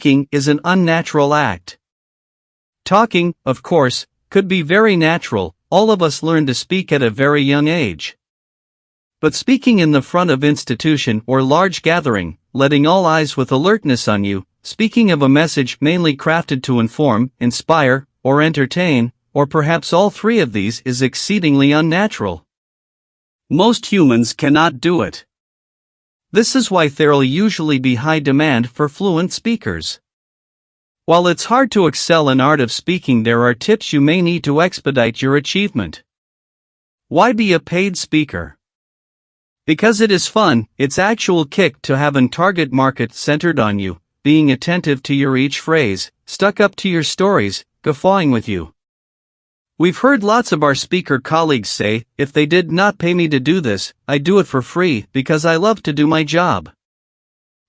speaking is an unnatural act. Talking, of course, could be very natural. All of us learn to speak at a very young age. But speaking in the front of institution or large gathering, letting all eyes with alertness on you, speaking of a message mainly crafted to inform, inspire, or entertain, or perhaps all three of these, is exceedingly unnatural. Most humans cannot do it. This is why there'll usually be high demand for fluent speakers. While it's hard to excel in art of speaking, there are tips you may need to expedite your achievement. Why be a paid speaker? Because it is fun. It's actual kick to have a target market centered on you, being attentive to your each phrase, stuck up to your stories, guffawing with you. We've heard lots of our speaker colleagues say, if they did not pay me to do this, I'd do it for free because I love to do my job.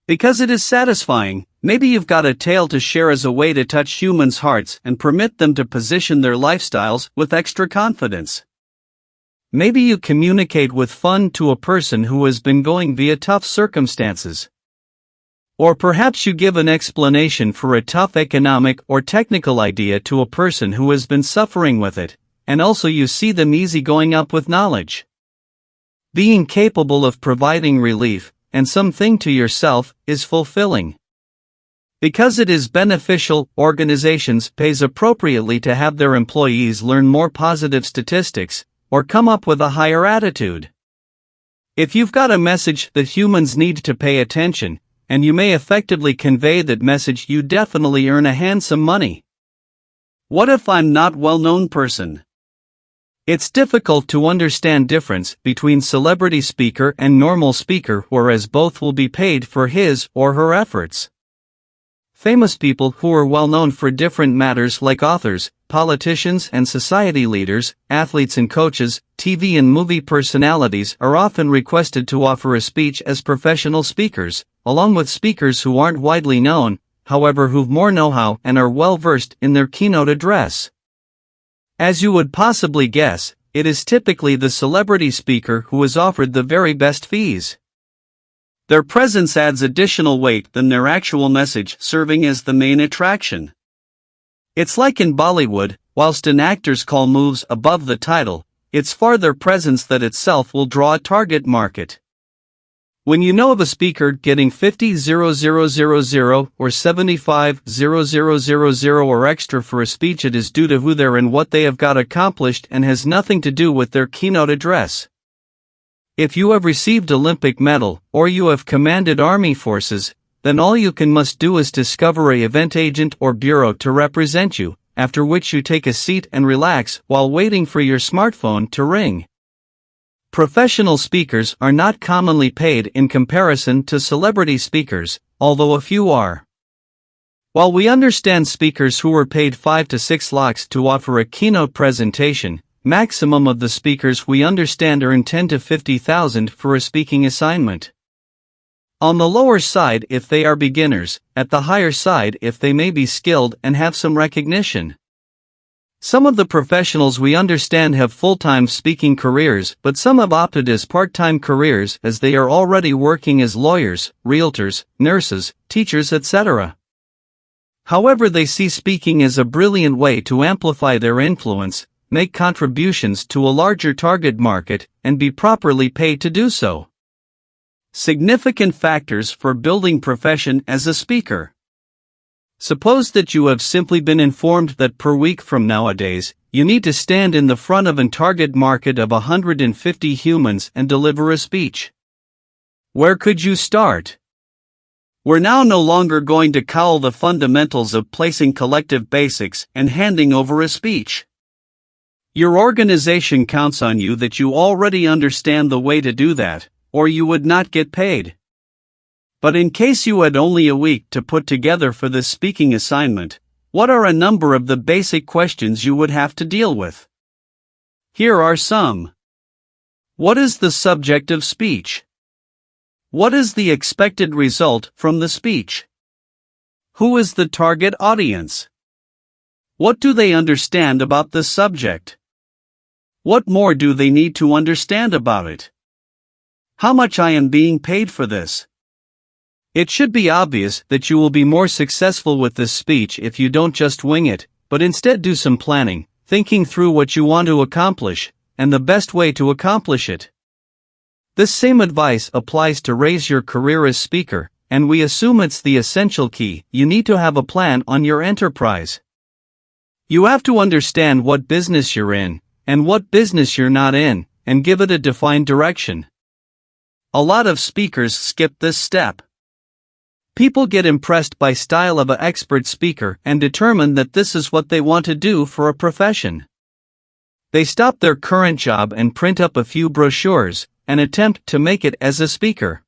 Because it is satisfying. Maybe you've got a tale to share as a way to touch humans' hearts and permit them to position their lifestyles with extra confidence. Maybe you communicate with fun to a person who has been going via tough circumstances. Or perhaps you give an explanation for a tough economic or technical idea to a person who has been suffering with it, and also you see them easy going up with knowledge. Being capable of providing relief, and something to yourself, is fulfilling. Because it is beneficial, organizations pays appropriately to have their employees learn more positive statistics, or come up with a higher attitude. If you've got a message that humans need to pay attention, and you may effectively convey that message, you definitely earn a handsome money. What if I'm not a well-known person? It's difficult to understand difference between celebrity speaker and normal speaker, whereas both will be paid for his or her efforts. Famous people who are well known for different matters like authors, politicians and society leaders, athletes and coaches, TV and movie personalities are often requested to offer a speech as professional speakers, along with speakers who aren't widely known, however who've more know-how and are well versed in their keynote address. As you would possibly guess, it is typically the celebrity speaker who is offered the very best fees. Their presence adds additional weight than their actual message, serving as the main attraction. It's like in Bollywood, whilst an actor's call moves above the title, it's far their presence that itself will draw a target market. When you know of a speaker getting 50,000 or 75,000 or extra for a speech, it is due to who they're and what they have got accomplished and has nothing to do with their keynote address. If you have received Olympic medal, or you have commanded army forces, then all you must do is discover an event agent or bureau to represent you, after which you take a seat and relax while waiting for your smartphone to ring. Professional speakers are not commonly paid in comparison to celebrity speakers, although a few are. While we understand speakers who are paid 5 to 6 lakhs to offer a keynote presentation, maximum of the speakers we understand earn 10 to 50,000 for a speaking assignment. On the lower side if they are beginners, at the higher side if they may be skilled and have some recognition. Some of the professionals we understand have full-time speaking careers, but some have opted as part-time careers as they are already working as lawyers, realtors, nurses, teachers, etc. However, they see speaking as a brilliant way to amplify their influence, make contributions to a larger target market, and be properly paid to do so. Significant factors for building profession as a speaker. Suppose that you have simply been informed that per week from nowadays, you need to stand in the front of a target market of 150 humans and deliver a speech. Where could you start? We're now no longer going to cowl the fundamentals of placing collective basics and handing over a speech. Your organization counts on you that you already understand the way to do that, or you would not get paid. But in case you had only a week to put together for this speaking assignment, what are a number of the basic questions you would have to deal with? Here are some. What is the subject of speech? What is the expected result from the speech? Who is the target audience? What do they understand about the subject? What more do they need to understand about it? How much I am being paid for this? It should be obvious that you will be more successful with this speech if you don't just wing it, but instead do some planning, thinking through what you want to accomplish, and the best way to accomplish it. This same advice applies to raise your career as speaker, and we assume it's the essential key. You need to have a plan on your enterprise. You have to understand what business you're in, and what business you're not in, and give it a defined direction. A lot of speakers skip this step. People get impressed by style of an expert speaker and determine that this is what they want to do for a profession. They stop their current job and print up a few brochures, and attempt to make it as a speaker.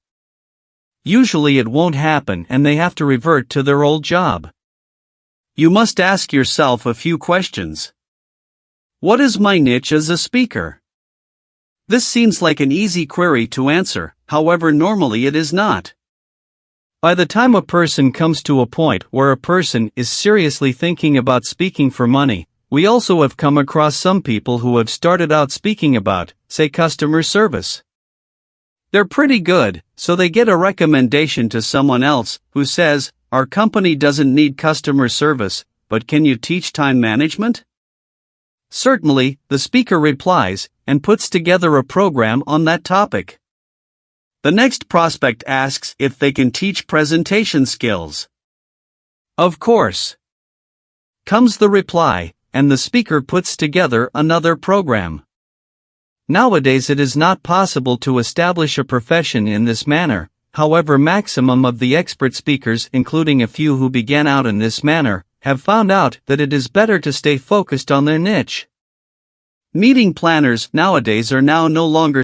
Usually it won't happen and they have to revert to their old job. You must ask yourself a few questions. What is my niche as a speaker? This seems like an easy query to answer, however normally it is not. By the time a person comes to a point where a person is seriously thinking about speaking for money, we also have come across some people who have started out speaking about, say, customer service. They're pretty good, so they get a recommendation to someone else who says, "Our company doesn't need customer service, but can you teach time management?" Certainly, the speaker replies, and puts together a program on that topic. The next prospect asks if they can teach presentation skills. Of course. Comes the reply, and the speaker puts together another program. Nowadays it is not possible to establish a profession in this manner, however maximum of the expert speakers, including a few who began out in this manner, have found out that it is better to stay focused on their niche. Meeting planners nowadays are now no longer